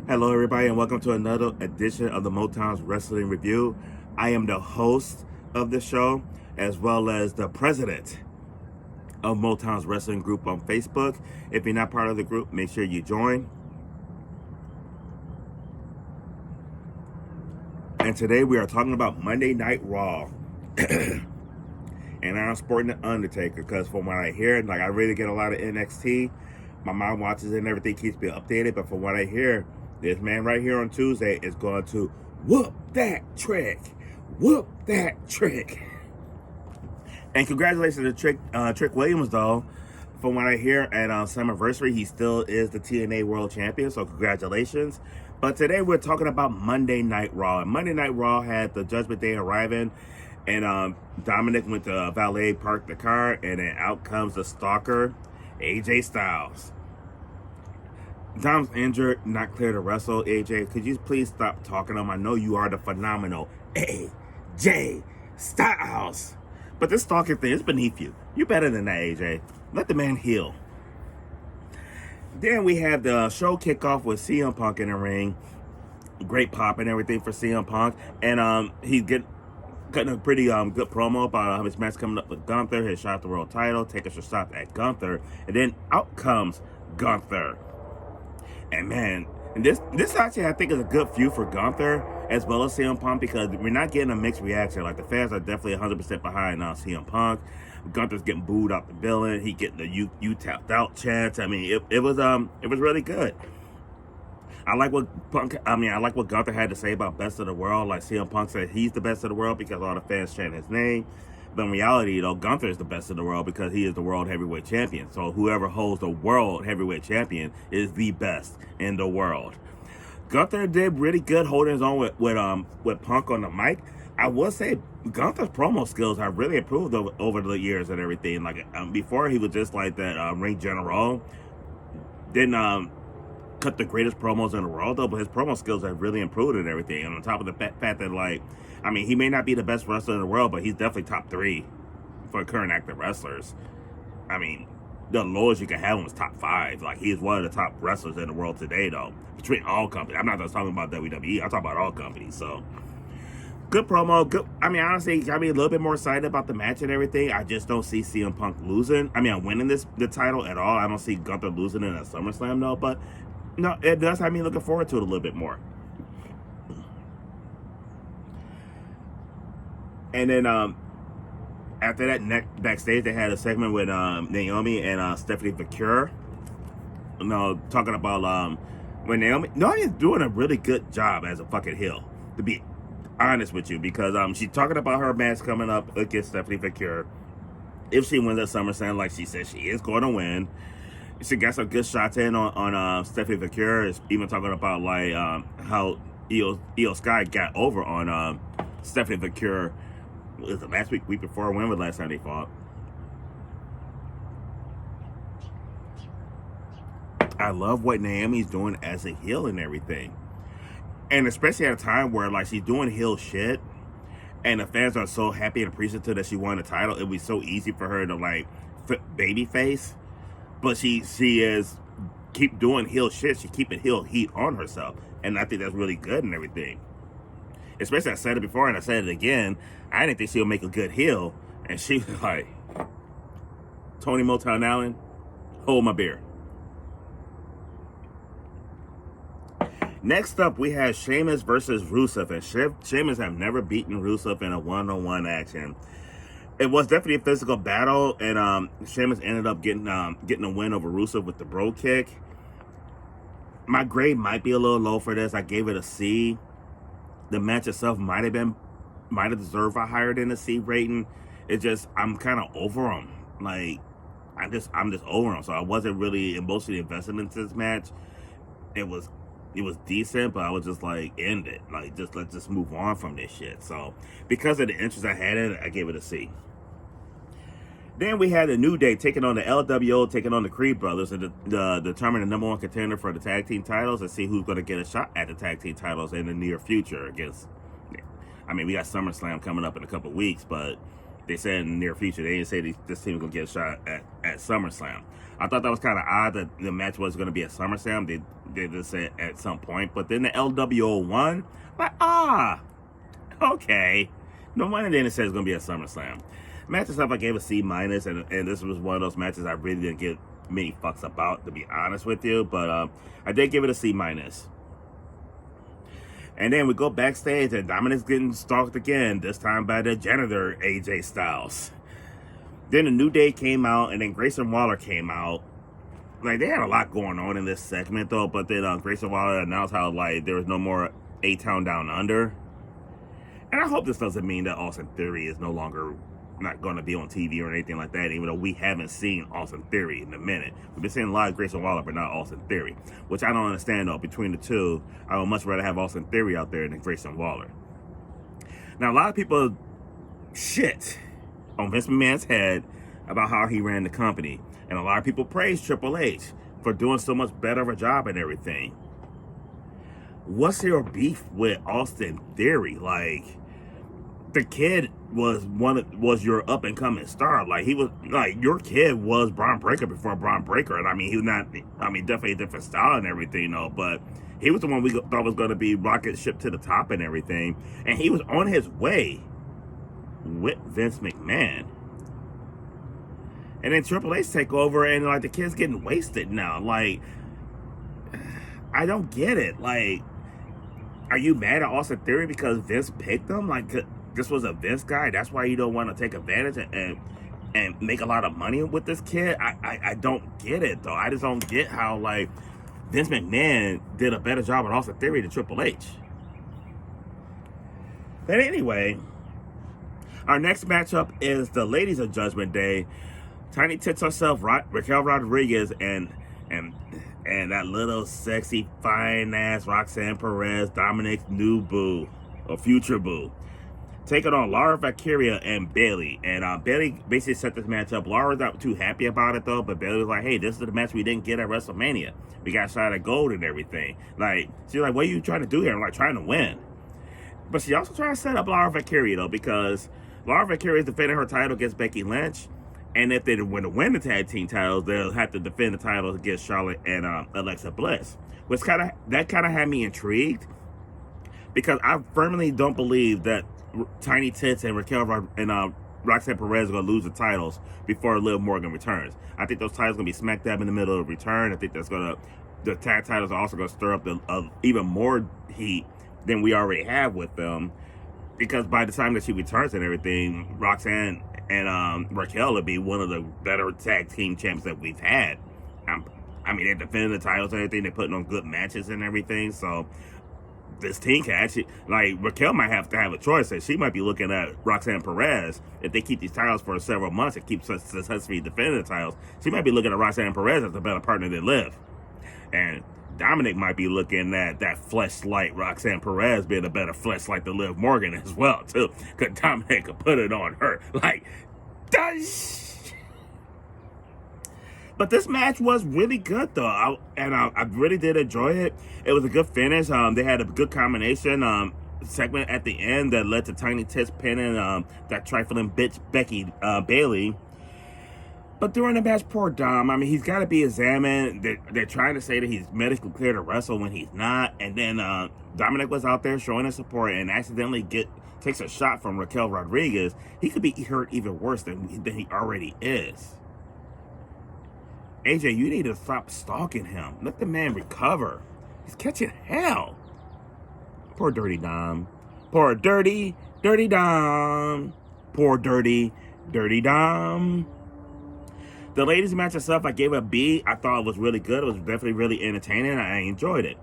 Hello, everybody, and welcome to another edition of the Motown's Wrestling Review. I am the host of the show, as well as the president of Motown's Wrestling Group on Facebook. If you're not part of the group, make sure you join. And today we are talking about Monday Night Raw. And I'm sporting the Undertaker because from what I hear, like, I really get a lot of NXT. My mom watches it and everything, keeps me updated. But from what I hear, this man right here on Tuesday is going to whoop that trick. Whoop that trick. And congratulations to Trick Williams, though. From what I hear, at Summerversary, he still is the TNA World Champion, so congratulations. But today we're talking about Monday Night Raw. And Monday Night Raw had the Judgment Day arriving, and Dominic went to valet park the car, and then out comes the stalker, AJ Styles. Dom's injured, not clear to wrestle. AJ, could you please stop talking to him? I know you are the phenomenal AJ Styles. But this stalking thing is beneath you. You're better than that, AJ. Let the man heal. Then we had the show kickoff with CM Punk in the ring. Great pop and everything for CM Punk. And he's cutting a pretty good promo about his match coming up with Gunther, his shot at the world title, taking a shot at Gunther. And then out comes Gunther. And man, and this actually I think is a good feud for Gunther as well as CM Punk, because we're not getting a mixed reaction. Like, the fans are definitely 100% behind CM Punk. Gunther's getting booed out the building. He getting the you tapped out chants. I mean, it was really good. I like what Gunther had to say about best of the world. Like, CM Punk said he's the best of the world because all the fans chant his name. But in reality, though, Gunther is the best of the world because he is the world heavyweight champion. So whoever holds the world heavyweight champion is the best in the world. Gunther did really good holding his own with Punk on the mic. I will say Gunther's promo skills have really improved over the years and everything. Like, before, he was just like that ring general. Didn't cut the greatest promos in the world, though, but his promo skills have really improved and everything. And on top of the fact that, like, I mean, he may not be the best wrestler in the world, but he's definitely top 3 for current active wrestlers. I mean, the lowest you can have him is top 5. Like, he is one of the top wrestlers in the world today, though, between all companies. I'm not just talking about WWE. I'm talking about all companies. So, good promo. Good. I mean, honestly, got me a little bit more excited about the match and everything. I just don't see CM Punk losing. I mean, I'm winning the title at all. I don't see Gunther losing in a SummerSlam, though. But no, it does have me looking forward to it a little bit more. And then after that, backstage, they had a segment with Naomi and Stephanie McCure. Talking about when Naomi's doing a really good job as a fucking heel, to be honest with you, because she's talking about her match coming up against Stephanie McCure. If she wins at SummerSlam, like she said she is going to win, she got some good shots in on Stephanie McCure. Even talking about like how Io Sky got over on Stephanie McCure. Was it last week before? When was the last time they fought? I love what Naomi's doing as a heel and everything. And especially at a time where, like, she's doing heel shit and the fans are so happy and appreciative that she won the title, it'd be so easy for her to, like, flip babyface. But she is keep doing heel shit. She's keeping heel heat on herself. And I think that's really good and everything. Especially, I said it before and I said it again, I didn't think she would make a good heel. And she was like, Tony Motown Allen, hold my beer. Next up, we have Sheamus versus Rusev. And Sheamus have never beaten Rusev in a one-on-one action. It was definitely a physical battle. And Sheamus ended up getting a win over Rusev with the bro kick. My grade might be a little low for this. I gave it a C. The match itself might have deserved a higher than a C rating. It just, I'm kind of over them. Like, I'm just over them. So I wasn't really emotionally invested into this match. It was decent, but I was just like, end it. Like, let's just move on from this shit. So because of the interest I had in it, I gave it a C. Then we had a New Day taking on the LWO, taking on the Creed Brothers, and determine the number 1 contender for the tag team titles and see who's going to get a shot at the tag team titles in the near future. I mean, we got SummerSlam coming up in a couple weeks, but They said in the near future. They didn't say this team was going to get a shot at SummerSlam. I thought that was kind of odd that the match was going to be at SummerSlam. They just said at some point. But then the LWO won. Like, okay. No wonder they didn't say it was going to be at SummerSlam. Match itself, I gave a C-, and this was one of those matches I really didn't give many fucks about, to be honest with you. But I did give it a C-. And then we go backstage, and Dominic's getting stalked again, this time by the janitor, AJ Styles. Then the New Day came out, and then Grayson Waller came out. Like, they had a lot going on in this segment, though, but then Grayson Waller announced how, like, there was no more A-Town Down Under. And I hope this doesn't mean that Austin Theory is no longer not going to be on TV or anything like that, even though we haven't seen Austin Theory in a minute. We've been seeing a lot of Grayson Waller, but not Austin Theory, which I don't understand, though. Between the two, I would much rather have Austin Theory out there than Grayson Waller. Now, a lot of people shit on Vince McMahon's head about how he ran the company, and a lot of people praise Triple H for doing so much better of a job and everything. What's your beef with Austin Theory? Like, the kid was your up and coming star. Like, he was like, your kid was Braun Breaker before Braun Breaker, and I mean, he was not. I mean, definitely a different style and everything, though. But he was the one we thought was going to be rocket ship to the top and everything, and he was on his way with Vince McMahon. And then Triple H take over, and like the kid's getting wasted now. Like, I don't get it. Like, are you mad at Austin Theory because Vince picked him? Like, this was a Vince guy. That's why you don't want to take advantage and make a lot of money with this kid. I don't get it, though. I just don't get how, like, Vince McMahon did a better job with Austin Theory than Triple H. But anyway, our next matchup is the Ladies of Judgment Day. Tiny Tits herself, Raquel Rodriguez, and that little sexy, fine-ass Roxanne Perez, Dominic's new boo, or future boo, taking on Laura Valkyria and Bayley. And Bayley basically set this match up. Laura's not too happy about it, though, but Bayley was like, hey, this is the match we didn't get at WrestleMania. We got shot at gold and everything. Like, she's like, what are you trying to do here? I'm like, trying to win. But she also trying to set up Laura Valkyria, though, because Laura Valkyria is defending her title against Becky Lynch. And if they win the tag team titles, they'll have to defend the titles against Charlotte and Alexa Bliss. Which kind of had me intrigued, because I firmly don't believe that Tiny Tits and Raquel and Roxanne Perez are going to lose the titles before Liv Morgan returns. I think those titles are going to be smack dab in the middle of return. I think the tag titles are also going to stir up even more heat than we already have with them. Because by the time that she returns and everything, Roxanne and Raquel will be one of the better tag team champs that we've had. I mean, they're defending the titles and everything. They're putting on good matches and everything. So this team can actually, like, Raquel might have to have a choice. And she might be looking at Roxanne Perez. If they keep these titles for several months and keep successfully defending the titles, she might be looking at Roxanne Perez as a better partner than Liv. And Dominic might be looking at that fleshlight Roxanne Perez being a better fleshlight than Liv Morgan as well, too. Because Dominic could put it on her. Like, but this match was really good, though. I really did enjoy it. It was a good finish. They had a good combination segment at the end that led to Tiny Tits pinning that trifling bitch Becky Bayley. But during the match, poor Dom, I mean, he's got to be examined. They're trying to say that he's medically clear to wrestle when he's not. And then Dominic was out there showing his support and accidentally takes a shot from Raquel Rodriguez. He could be hurt even worse than he already is. AJ, you need to stop stalking him. Let the man recover. He's catching hell. Poor dirty Dom. Poor dirty Dom. Poor dirty Dom. The ladies match itself, I gave it a B. I thought it was really good. It was definitely really entertaining. I enjoyed it.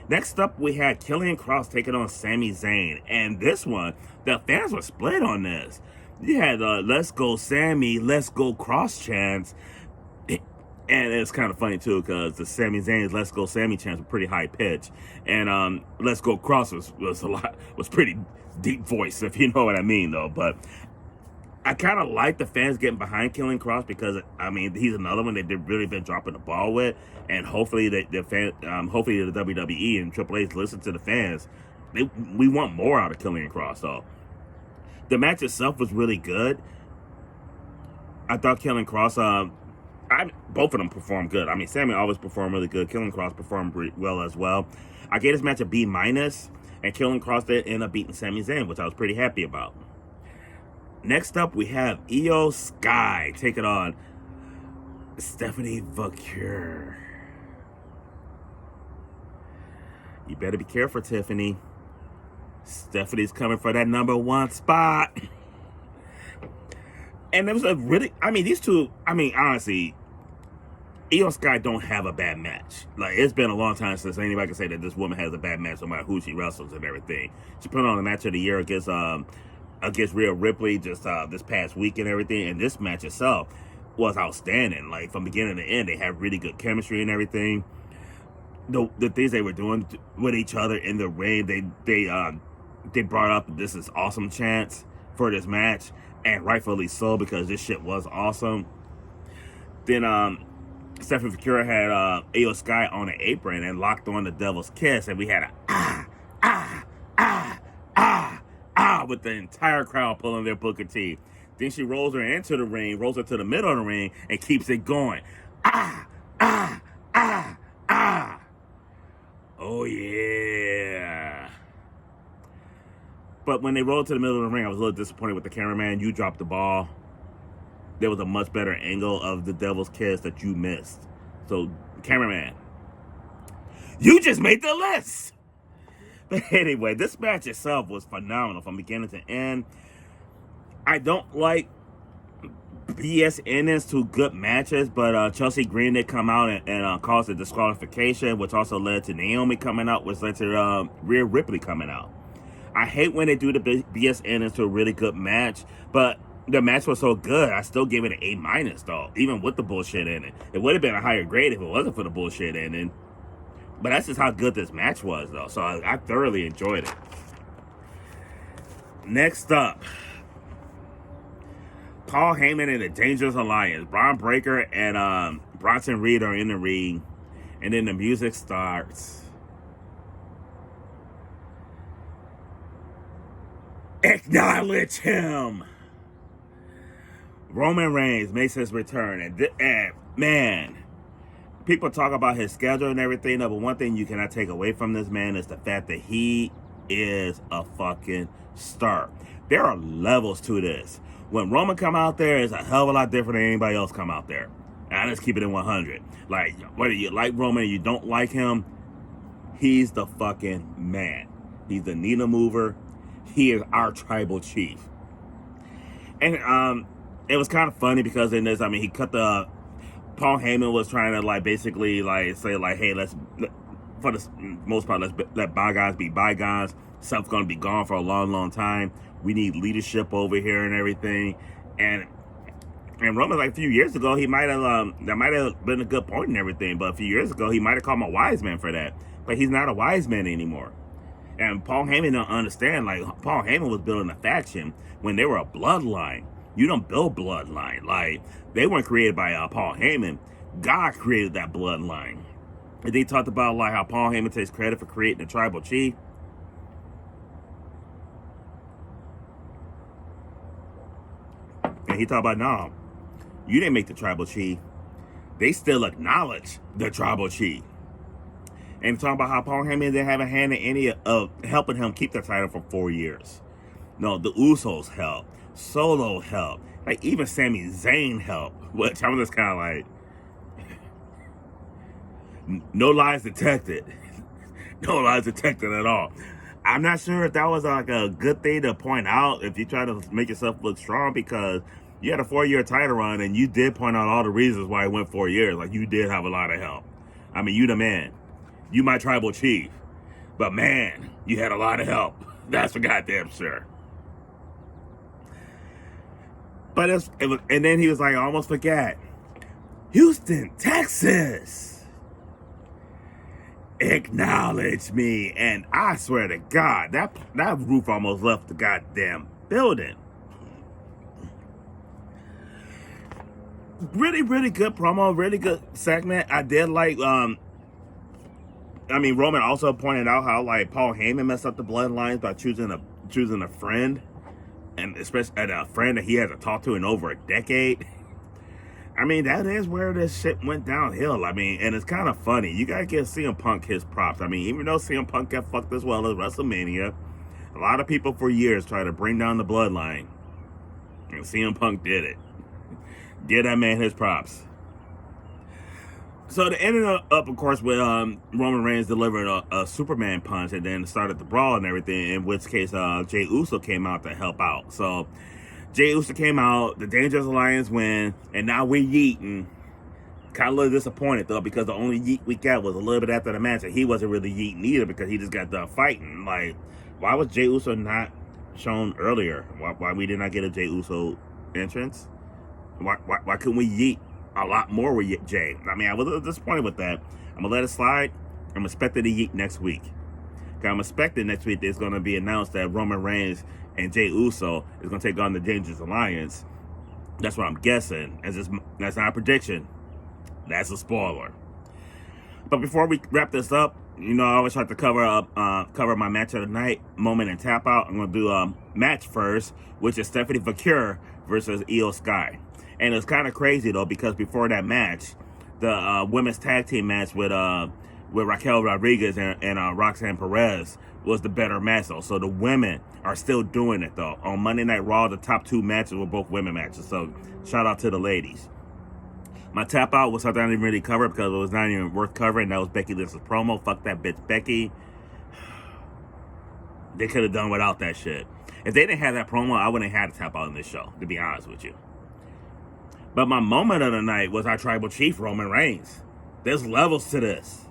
Next up, we had Killian Cross taking on Sami Zayn. And this one, the fans were split on this. You had Let's Go Sammy, Let's Go Cross chants. And it's kind of funny, too, because the Sami Zayn's Let's Go Sammy chants were pretty high pitch. And Let's Go Cross was pretty deep voice, if you know what I mean, though. But I kind of like the fans getting behind Killian Cross because, I mean, he's another one that they've really been dropping the ball with. And hopefully the WWE and Triple H listen to the fans. We want more out of Killian Cross, so. The match itself was really good. I thought Killing Cross, both of them performed good. I mean, Sammy always performed really good. Killing Cross performed well as well. I gave this match a B minus, and Killing Cross did end up beating Sami Zayn, which I was pretty happy about. Next up, we have Io Sky taking on Stephanie Vaquer. You better be careful, Tiffany. Stephanie's coming for that #1 spot. And it was a really, I mean, these two, I mean, honestly, Io Sky don't have a bad match. Like, it's been a long time since anybody can say that this woman has a bad match no matter who she wrestles and everything. She put on the match of the year against Rhea Ripley just this past week and everything. And this match itself was outstanding. Like, from beginning to end, they had really good chemistry and everything. The things they were doing with each other in the ring, they brought up this is awesome chance for this match, and rightfully so, because this shit was awesome. Then Stephanie Vaquer had Io Sky on an apron and locked on the Devil's Kiss, and we had a with the entire crowd pulling their Booker T. Then she rolls her into the ring, rolls her to the middle of the ring, and keeps it going. Oh yeah. But when they rolled to the middle of the ring, I was a little disappointed with the cameraman. You dropped the ball. There was a much better angle of the Devil's Kiss that you missed. So, cameraman, you just made the list. But anyway, this match itself was phenomenal from beginning to end. I don't like BS endings to good matches, but Chelsea Green did come out and caused a disqualification, which also led to Naomi coming out, which led to Rhea Ripley coming out. I hate when they do the BS endings to a really good match, but the match was so good, I still give it an A- though, even with the bullshit in it. It would have been a higher grade if it wasn't for the bullshit ending. But that's just how good this match was, though. So I thoroughly enjoyed it. Next up, Paul Heyman and the Dangerous Alliance. Braun Breaker and Bronson Reed are in the ring. And then the music starts. Acknowledge him. Roman Reigns makes his return. And man, people talk about his schedule and everything, but one thing you cannot take away from this man is the fact that he is a fucking star. There are levels to this. When Roman come out there, it's a hell of a lot different than anybody else come out there. And I just keep it in 100. Like, whether you like Roman or you don't like him, he's the fucking man. He's the Nina mover. He is our tribal chief. And it was kind of funny because in this, I mean, he cut the... Paul Heyman was trying to, like, basically, like, say, like, hey, for the most part, let's let bygones be bygones. Stuff's going to be gone for a long, long time. We need leadership over here and everything. And Roman, like, a few years ago, he might have, that might have been a good point and everything, but a few years ago, he might have called him a wise man for that. But he's not a wise man anymore. And Paul Heyman don't understand, like, Paul Heyman was building a faction when they were a bloodline. You don't build bloodline. Like, they weren't created by Paul Heyman. God created that bloodline. And they talked about, like, how Paul Heyman takes credit for creating the tribal chief. And he talked about, no, you didn't make the tribal chief. They still acknowledge the tribal chief. And talking about how Paul Heyman didn't have a hand in any of helping him keep the title for 4 years. No, the Usos helped. Solo helped. Like, even Sami Zayn helped. Which I was just kind of like, no lies detected. No lies detected at all. I'm not sure if that was like a good thing to point out if you try to make yourself look strong, because you had a 4-year title run and you did point out all the reasons why it went 4 years. Like, you did have a lot of help. I mean, you the man. You my tribal chief. But man, you had a lot of help. That's for goddamn sure. But it was, and then he was like, I almost forgot. Houston, Texas. Acknowledge me. And I swear to God, that roof almost left the goddamn building. Really, really good promo, really good segment. I did like, I mean, Roman also pointed out how, like, Paul Heyman messed up the bloodlines by choosing a friend, and especially a friend that he hasn't talked to in over a decade. I mean, that is where this shit went downhill. I mean, and it's kind of funny. You gotta give CM Punk his props. I mean, even though CM Punk got fucked as well as WrestleMania, a lot of people for years tried to bring down the bloodline. And CM Punk did it. Give that man his props. So it ended up, of course, with Roman Reigns delivering a Superman punch and then started the brawl and everything, in which case Jey Uso came out to help out. So Jey Uso came out, the Dangerous Alliance win, and now we're yeeting. Kind of a little disappointed, though, because the only yeet we got was a little bit after the match, and he wasn't really yeeting either because he just got done fighting. Like, why was Jey Uso not shown earlier? Why we did not get a Jey Uso entrance? Why couldn't we yeet a lot more with Jay? I mean, I was a little disappointed with that. I'm going to let it slide. I'm expecting to yeet next week. I'm expecting next week there's going to be announced that Roman Reigns and Jey Uso is going to take on the Dangerous Alliance. That's what I'm guessing. That's not a prediction. That's a spoiler. But before we wrap this up, you know, I always like to cover my match of the night, moment, and tap out. I'm going to do a match first, which is Stephanie McCure versus Io Sky. And it's kind of crazy, though, because before that match, the women's tag team match with Raquel Rodriguez and Roxanne Perez was the better match, though. So the women are still doing it, though. On Monday Night Raw, the top 2 matches were both women matches. So shout out to the ladies. My tap out was something I didn't really cover because it was not even worth covering. That was Becky Lynch's promo. Fuck that bitch, Becky. They could have done without that shit. If they didn't have that promo, I wouldn't have had to tap out in this show, to be honest with you. But my moment of the night was our tribal chief, Roman Reigns. There's levels to this.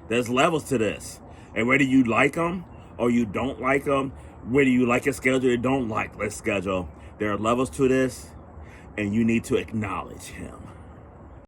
There's levels to this. And whether you like him or you don't like him, whether you like his schedule or don't like his schedule, there are levels to this, and you need to acknowledge him.